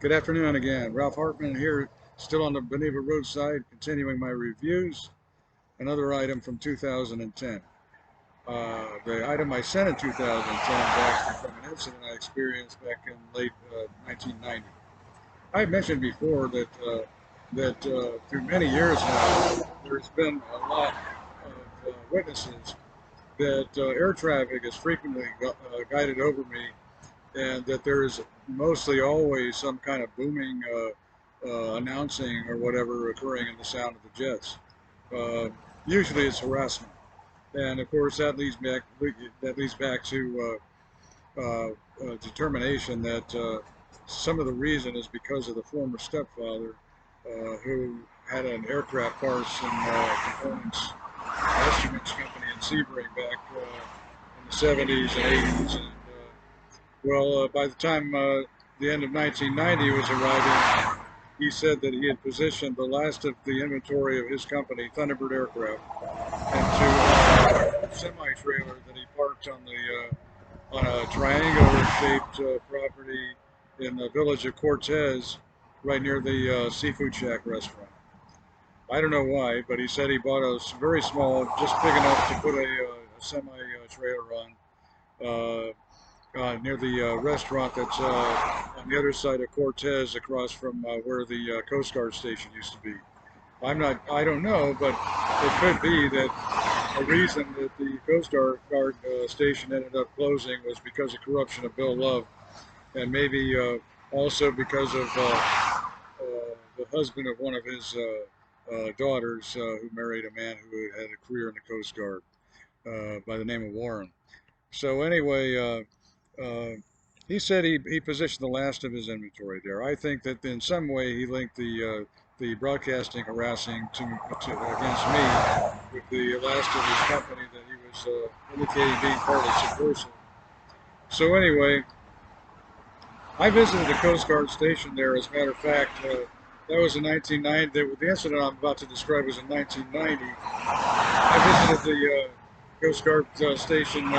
Good afternoon again. Ralph Hartman here, still on the Beneva roadside, continuing my reviews. Another item from 2010. The item I sent in 2010 is actually from an incident I experienced back in late 1990. I mentioned before that through many years now, there's been a lot of witnesses that air traffic is frequently guided over me, and that there's mostly always some kind of booming announcing or whatever occurring in the sound of the jets. Uh, Usually it's harassment, and of course that leads back to determination that some of the reason is because of the former stepfather who had an aircraft parts and components instruments company in Sebring back in the 70s and 80s. And by the time the end of 1990 was arriving, he said that he had positioned the last of the inventory of his company, Thunderbird Aircraft, into a semi-trailer that he parked on a triangular-shaped property in the village of Cortez, right near the Seafood Shack restaurant. I don't know why, but he said he bought a very small, just big enough to put a semi-trailer on, near the restaurant that's on the other side of Cortez, across from where the Coast Guard station used to be. I don't know, but it could be that a reason that the Coast Guard station ended up closing was because of corruption of Bill Love, and maybe also because of the husband of one of his daughters who married a man who had a career in the Coast Guard by the name of Warren. So anyway, he said he positioned the last of his inventory there. I think that in some way he linked the broadcasting harassing against me with the last of his company that he was indicating being partly subversive. So anyway, I visited the Coast Guard station there. As a matter of fact, that was in 1990. The incident I'm about to describe was in 1990. I visited the Coast Guard station in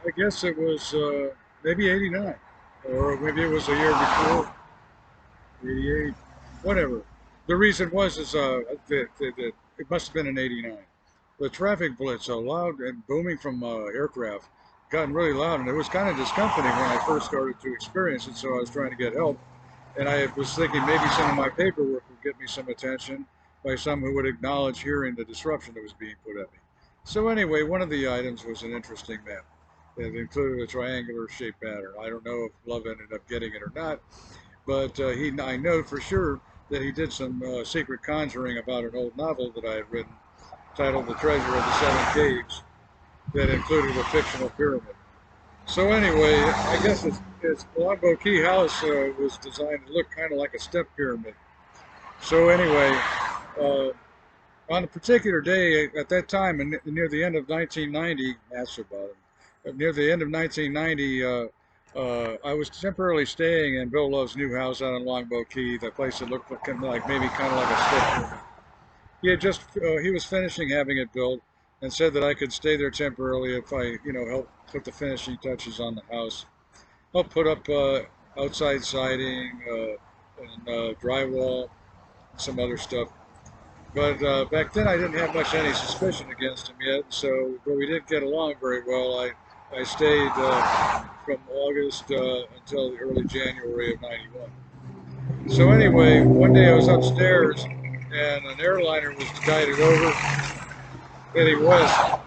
I guess it was maybe 89, or maybe it was a year before, 88, whatever. The reason was that it must have been in 89. The traffic blitz, so loud and booming from aircraft, gotten really loud, and it was kind of discomforting when I first started to experience it. So I was trying to get help, and I was thinking maybe some of my paperwork would get me some attention by some who would acknowledge hearing the disruption that was being put at me. So anyway, one of the items was an interesting map. It included a triangular-shaped pattern. I don't know if Love ended up getting it or not, but I know for sure that he did some secret conjuring about an old novel that I had written titled The Treasure of the Seven Caves that included a fictional pyramid. So anyway, I guess its Longboat Key house was designed to look kind of like a step pyramid. So anyway, uh, on a particular day at that time, and near the end of 1990, Master Bottom, near the end of 1990, I was temporarily staying in Bill Love's new house out in Longboat Key, the place that looked like maybe kind of like a step pyramid. He was finishing having it built, and said that I could stay there temporarily if I, help put the finishing touches on the house. Help put up outside siding and drywall, and some other stuff. But back then I didn't have any suspicion against him yet, so, but we didn't get along very well. I stayed from August until the early January of '91. So anyway, one day I was upstairs and an airliner was guided over heading west,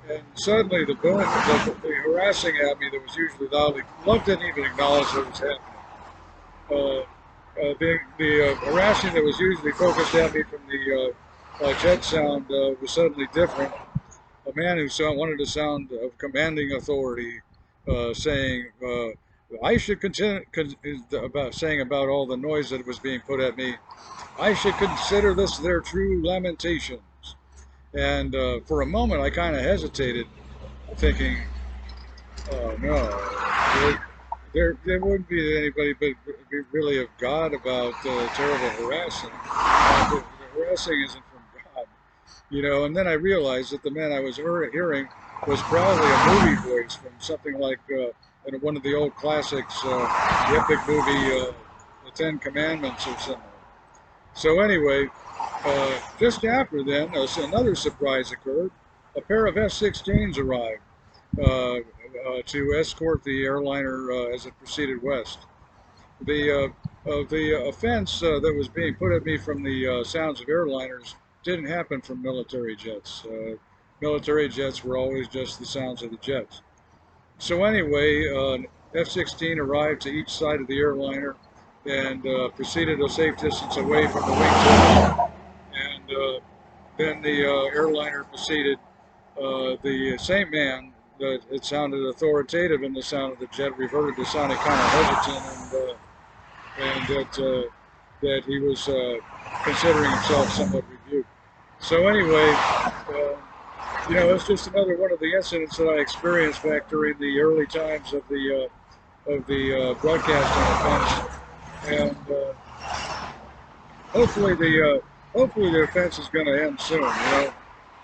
and suddenly the harassing at me that was usually loudly, Love didn't even acknowledge what was happening. The harassing that was usually focused at me from the jet sound was suddenly different. A man who wanted to sound of commanding authority, saying I should about all the noise that was being put at me. I should consider this their true lamentations. And for a moment, I kind of hesitated, thinking, "Oh no, there wouldn't be anybody but really of God about terrible harassing. The harassing isn't from God. And then I realized that the man I was hearing was probably a movie voice from something like one of the old classics, the epic movie The Ten Commandments or something. So anyway, just after then, another surprise occurred. A pair of F-16s arrived to escort the airliner as it proceeded west. The offense that was being put at me from the sounds of airliners didn't happen from military jets. Military jets were always just the sounds of the jets. So anyway, F-16 arrived to each side of the airliner and proceeded a safe distance away from the wingtips. And then the airliner proceeded. The same man that it sounded authoritative in the sound of the jet reverted to sounding kind of hesitant and that he was considering himself somewhat rebuked. So anyway, it's just another one of the incidents that I experienced back during the early times of the broadcasting offense, and hopefully the offense is going to end soon.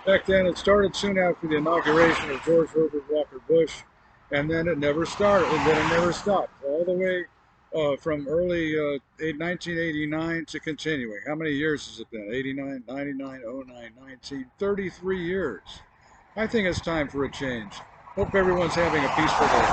Back then it started soon after the inauguration of George Herbert Walker Bush, and then it never started, and then it never stopped all the way from early 1989 to continuing. How many years has it been? 89, 99, 09, 19, 33 years. I think it's time for a change. Hope everyone's having a peaceful day.